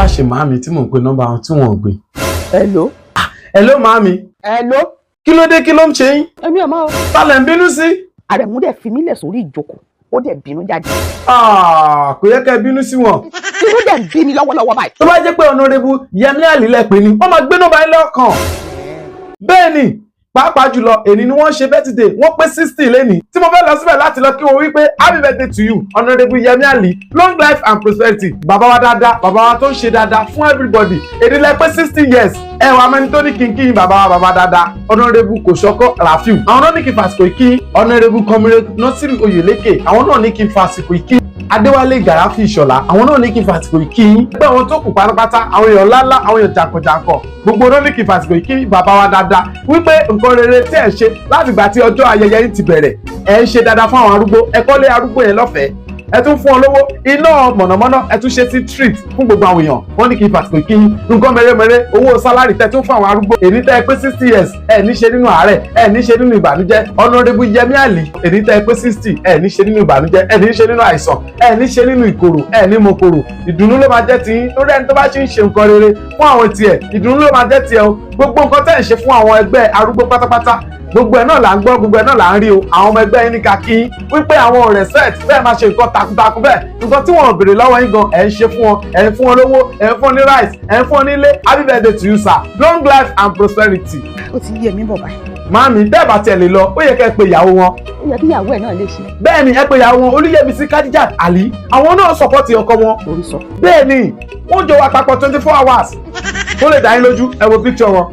wá ṣe màámi tí mò ń pe nọ́mbà wọn tí wọ́n ò gbé. Hello. Hello màámi. Hello. Kí ló dé, kí ló ń ṣe yín? Èmi ò mọ̀ o. Ta lẹ̀ ń bínú sí? Àrẹ̀mú dẹ̀ fi mí lẹ̀ sórí ìjókòó, ó dẹ̀ bínú jáde. Kò yẹ kẹ́ bínú sí wọn. Inú dẹ̀ ń bí mi lọ́wọ́lọ́wọ́ báyìí. Tó bá jẹ́ pé Honorable Yẹmí Àlí lẹ pè ní, wọ́n máa gbé nọ́mbà yín lọ́kàn. Bẹ́ẹ̀ ni, pàápàá jùlọ èní ni wọ́n ṣe birthday, wọ́n pé 60 lénìí. Tí mo fẹ́ lọ síbẹ̀ láti lọ kí wọ́n wí pé happy birthday to you Honorable Yẹmí Àlí, long life and prosperity. Bàbá wa dáadáa, bàbá wa tó ń ṣe dáadáa fún everybody. Èdè lẹ pé 60 years. Ẹ wà mẹ́ni tó ní kínkín bàbá wa bàbá dáadáa Honorable Kosoko Rafiu. Àwọn náà ní kí n fàsìkò ìkí Honorable Comrade Nosiru Oyeleke. Àwọn náà ní kí n fàsìkò ìkí Adewale Gaddafi ishola. Àwọn náà ní kí n fàsìkò ìkí. Pé àwọn tó kù pátápátá, àwọn èèyàn ńláńlá, àwọn èèyàn jàǹkànjàǹkàn. Gbogbo náà ní kí n fàsìkò ìkí bàbá wa dáadáa. Wípé nǹkan rere tí ẹ ṣe láti ìgbà tí ọjọ́ ayẹyẹ yìí ti bẹ̀rẹ̀. Ẹ ń ṣe dáadáa fún àwọn arúgbó. Ẹ kọ́lé arúgbó yẹn lọ́fẹ̀ẹ́. Ẹ tún fún ọ lówó iná mọ̀nàmọ́ná ẹ tún ṣe sí street fún gbogbo àwọn èèyàn. Wọ́n ní kí n fàsìkò kí nǹkan mèremère owó sálárì tẹ́ tún fún àwọn arúgbó. Èní tẹ́ pé 60 years ẹ ní ṣe nínú àárẹ̀ ẹ ní ṣe nínú ìbànújẹ́. Honorable Yẹmí Àlí èní tẹ́ pé 60 ẹ ní ṣe nínú ìbànújẹ́ ẹ ní ṣe nínú àìsàn ẹ ní ṣe nínú ìkorò ẹ ní mokoro. Ìdùnnú ló máa jẹ́ tiyín lórí ẹni tó bá ṣe ń ṣe nǹkan rere fún àwọn tiẹ̀. Ìdùnnú ló máa jẹ́ tiẹ̀ o. Gbogbo nǹkan tẹ́ ń ṣe fún àwọn ẹgbẹ́ arúgbó pátápátá gbogbo ẹ̀ náà là ń gbọ́ gbogbo ẹ̀ náà là ń rí o. Àwọn ọmọ ẹgbẹ́ yín ní ká kí wípé àwọn ò respect bẹ́ẹ̀ máa ṣe nǹkan takuntakun bẹ́ẹ̀ nǹkan tí wọ́n béèrè lọ́wọ́ yín gan ẹ̀ ń ṣe fún wọn ẹ̀ ń fún wọn lówó ẹ̀ ń fún wọn ní rice ẹ̀ ń fún wọn nílé. Happy birthday to you sir, long life and prosperity. Ó ti yé mi bọ̀ báyìí. Màámi bẹ́ẹ̀ bá tiẹ̀ lè lọ ó yẹ kẹ́ ẹ pe ìyàwó wọn. Ó yẹ kí ìyàwó ẹ̀ náà lè ṣe. Bẹ́ẹ̀ ni ẹ pe ìyàwó wọn Olúyẹmísí Khadijat Ali, àwọn náà sọpọ́tì ọkọ wọn. Orí sọ. Bẹ́ẹ̀ ni wọ́n jọ wà papọ̀ 24 hours. Ó lè dá yín lójú ẹ wo picture wọn.